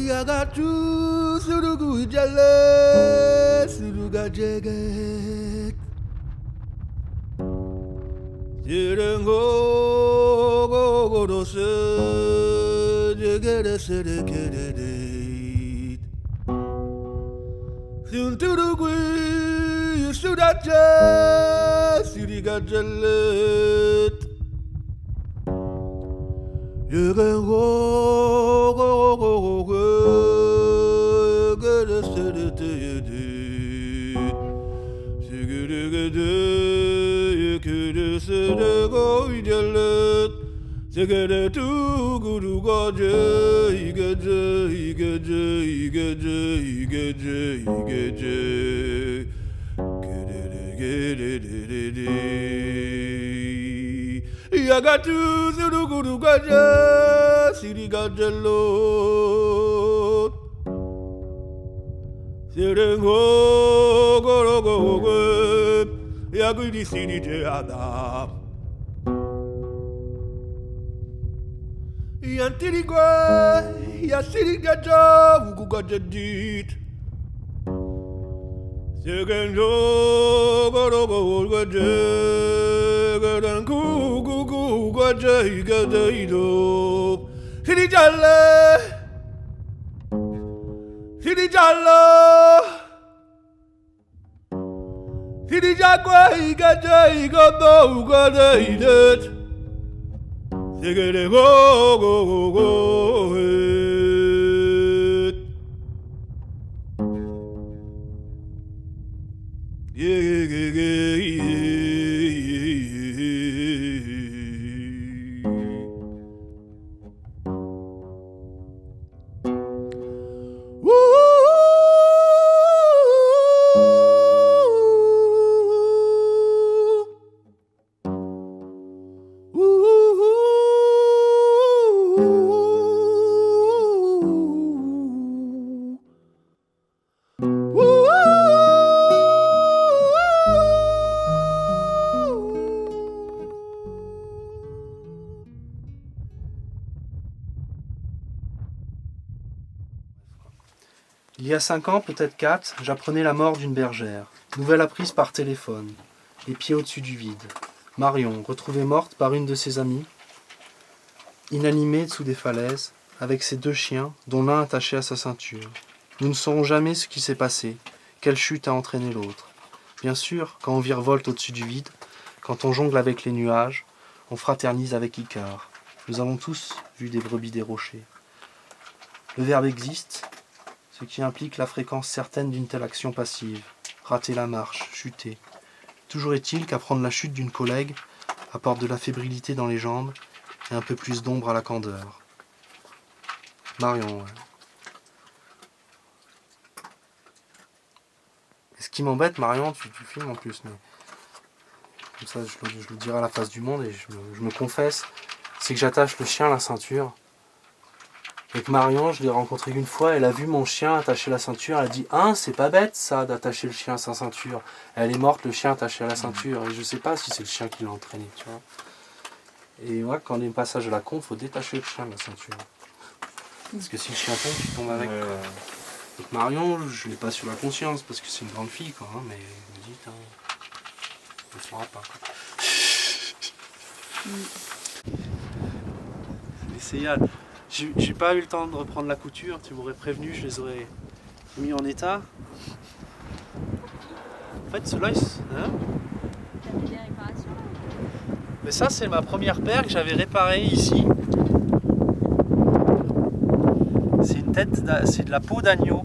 Yagatu surugu jale suruga jeget Jirengo gogorose jegere serekere Sunturugui sudaje siriga jalet Jirengo gogorose serekere Segere tu guru gaje igeje igeje igeje igeje igeje gerere Yagatu zuru guru gaje siri gaje lo Serengo goro gogo Yagudi siri je adam Yantirigwe, yasirigaja, ukugajadit. Segendo, gorogo, gaje, gadan kuku, gaje, gadaido. Sirijale, sirijala. Sirijagwe, gaje, gado, gadaidet. Segere go go go go yeah yeah yeah Il y a 5 ans, peut-être 4, j'apprenais la mort d'une bergère. Nouvelle apprise par téléphone, les pieds au-dessus du vide. Marion, retrouvée morte par une de ses amies, inanimée sous des falaises, avec ses 2 chiens, dont l'un attaché à sa ceinture. Nous ne saurons jamais ce qui s'est passé, quelle chute a entraîné l'autre. Bien sûr, quand on virevolte au-dessus du vide, quand on jongle avec les nuages, on fraternise avec Icare. Nous avons tous vu des brebis des rochers. Le verbe existe, ce qui implique la fréquence certaine d'une telle action passive. Rater la marche, chuter. Toujours est-il qu'apprendre la chute d'une collègue apporte de la fébrilité dans les jambes et un peu plus d'ombre à la candeur. Marion, ouais. Et ce qui m'embête, Marion, tu filmes en plus, mais comme ça je le dirai à la face du monde et je me confesse, c'est que j'attache le chien à la ceinture. Et que Marion, je l'ai rencontrée une fois, elle a vu mon chien attacher la ceinture, elle a dit « Hein, c'est pas bête ça, d'attacher le chien à sa ceinture. » Elle est morte, le chien attaché à la ceinture, et je sais pas si c'est le chien qui l'a entraîné, tu vois. Et moi, quand on est au passage de la con, faut détacher le chien de la ceinture. Parce que si le chien tombe, tu tombes avec. Donc Marion, je l'ai pas sur la conscience, parce que c'est une grande fille, quoi, hein, mais elle me dit « on ne saura pas. » Essayez. J'ai pas eu le temps de reprendre la couture, tu m'aurais prévenu, je les aurais mis en état. En fait, ceux-là, hein? T'as fait des réparations? Mais ça, c'est ma première paire que j'avais réparée ici. C'est une tête, c'est de la peau d'agneau,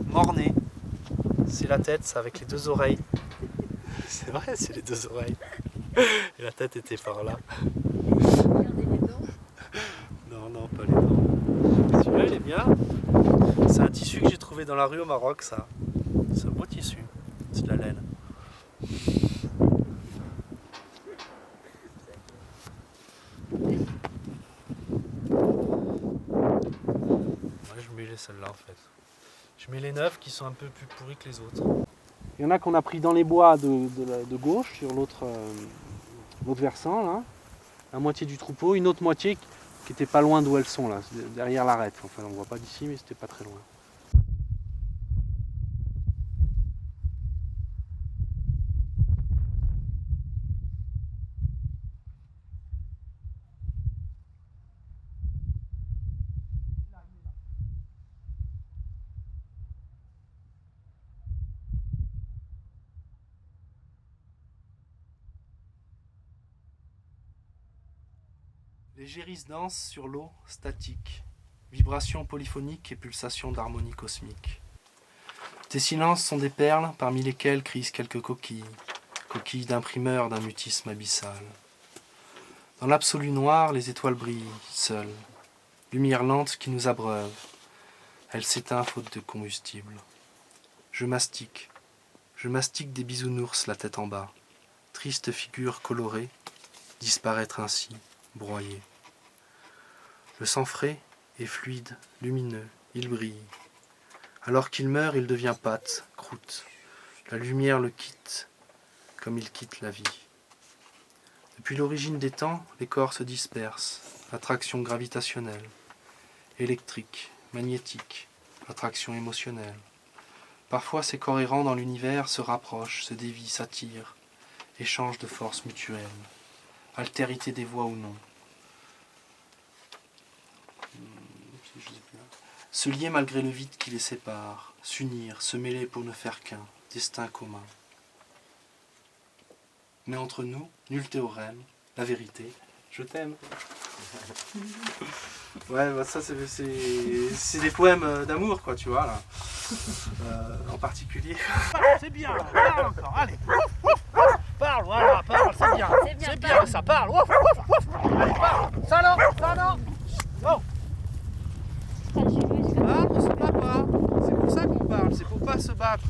mornée. C'est la tête, ça, avec les 2 oreilles. C'est vrai, c'est les 2 oreilles. Et la tête était par là. Regardez les dents. Non, pas les dents. Celui-là, il est bien. C'est un tissu que j'ai trouvé dans la rue au Maroc, ça. C'est un beau tissu. C'est de la laine. Moi, je mets celles-là, en fait. Je mets les neuves qui sont un peu plus pourries que les autres. Il y en a qu'on a pris dans les bois de gauche, sur l'autre versant, là. La moitié du troupeau. Une autre moitié qui était pas loin d'où elles sont là, derrière l'arête. Enfin, on voit pas d'ici, mais c'était pas très loin. Les gérisses dansent sur l'eau statique, vibrations polyphoniques et pulsations d'harmonie cosmique. Tes silences sont des perles parmi lesquelles crissent quelques coquilles, coquilles d'imprimeurs d'un mutisme abyssal. Dans l'absolu noir, les étoiles brillent, seules, lumière lente qui nous abreuve. Elle s'éteint faute de combustible. Je mastique des bisounours la tête en bas, triste figure colorée, disparaître ainsi, broyée. Le sang frais est fluide, lumineux, il brille. Alors qu'il meurt, il devient pâte, croûte. La lumière le quitte, comme il quitte la vie. Depuis l'origine des temps, les corps se dispersent. Attraction gravitationnelle, électrique, magnétique, attraction émotionnelle. Parfois, ces corps errants dans l'univers se rapprochent, se dévient, s'attirent, échangent de forces mutuelles. Altérité des voix ou non. Se lier malgré le vide qui les sépare, s'unir, se mêler pour ne faire qu'un, destin commun. Mais entre nous, nul théorème, la vérité, je t'aime. Ouais, bah ça c'est des poèmes d'amour, quoi, tu vois, là. En particulier. C'est bien, parle encore, allez. Parle, voilà, parle, c'est bien. C'est bien, ça parle. Allez, parle. Ça non. Oh. Ah, on se bat pas. C'est pour ça qu'on parle, c'est pour pas se battre.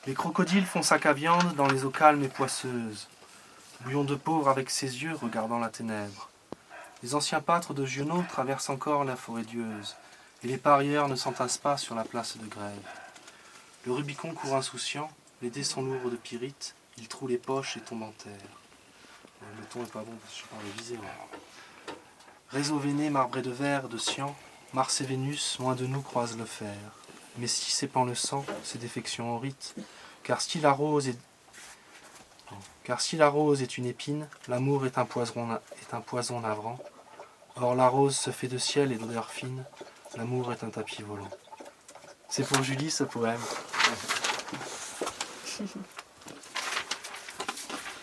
Les crocodiles font sac à viande dans les eaux calmes et poisseuses. Bouillon de pauvre avec ses yeux regardant la ténèbre. Les anciens pâtres de Giono traversent encore la forêt dieuse, et les parieurs ne s'entassent pas sur la place de grève. Le Rubicon court insouciant, les dés sont lourds de pyrite, il troue les poches et tombe en terre. Le ton est pas bon parce que je parle visé. Réseau veiné marbré de verre, de cyan, Mars et Vénus, loin de nous, croisent le fer. Mais si s'épand le sang, c'est défection au rite, car si la rose est une épine, l'amour est un poison navrant. Or la rose se fait de ciel et d'odeur fine, l'amour est un tapis volant. C'est pour Julie ce poème.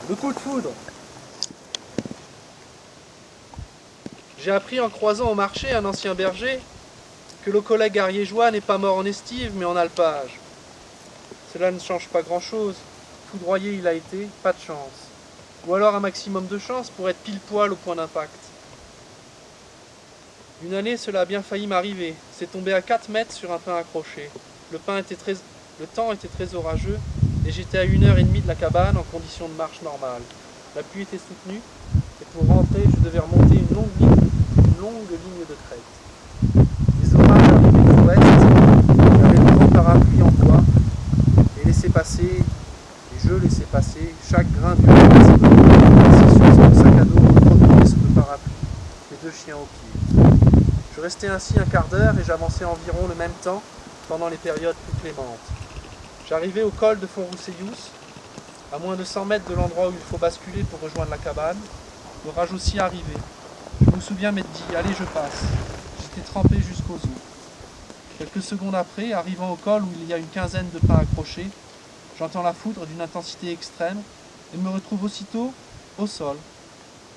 Le coup de foudre. J'ai appris en croisant au marché un ancien berger que le collègue ariégeois n'est pas mort en estive mais en alpage. Cela ne change pas grand-chose. Foudroyé il a été, pas de chance. Ou alors un maximum de chance pour être pile poil au point d'impact. Une année, cela a bien failli m'arriver. C'est tombé à 4 mètres sur un pin accroché. Le temps était très orageux et j'étais à 1h30 de la cabane en condition de marche normale. La pluie était soutenue et pour rentrer, je devais remonter une longue ligne de crête. Les orages arrivaient de l'ouest, j'avais le grand parapluie en bois et je laissais passer chaque grain du assis sur son sac à dos retourné sous le parapluie, les 2 chiens aux pieds. Je restais ainsi un quart d'heure et j'avançais environ le même temps pendant les périodes plus clémentes. J'arrivais au col de Fontrousseyous, à moins de 100 mètres de l'endroit où il faut basculer pour rejoindre la cabane. L'orage aussi arrivait. Je me souviens m'être dit « Allez, je passe ». J'étais trempé jusqu'aux os. Quelques secondes après, arrivant au col où il y a une quinzaine de pins accrochés, j'entends la foudre d'une intensité extrême et me retrouve aussitôt au sol,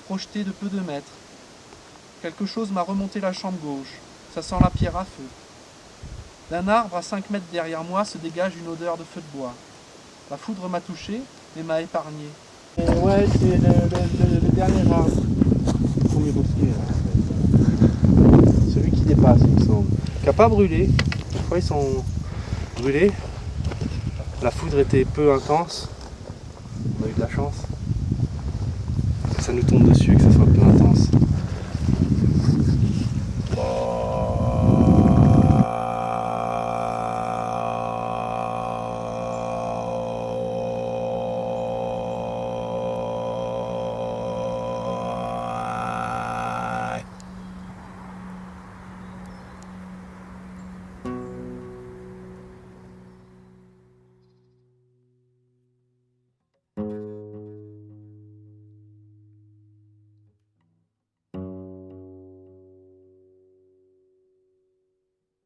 projeté de peu de mètres. quelque chose m'a remonté la chambre gauche. Ça sent la pierre à feu. D'un arbre à 5 mètres derrière moi se dégage une odeur de feu de bois. La foudre m'a touché, mais m'a épargné. Ouais, c'est le dernier arbre. Premier bosquet, là. Celui qui dépasse, il me semble. Qui n'a pas brûlé. Des fois ils sont brûlés. La foudre était peu intense. On a eu de la chance. Que ça nous tombe dessus, que ça soit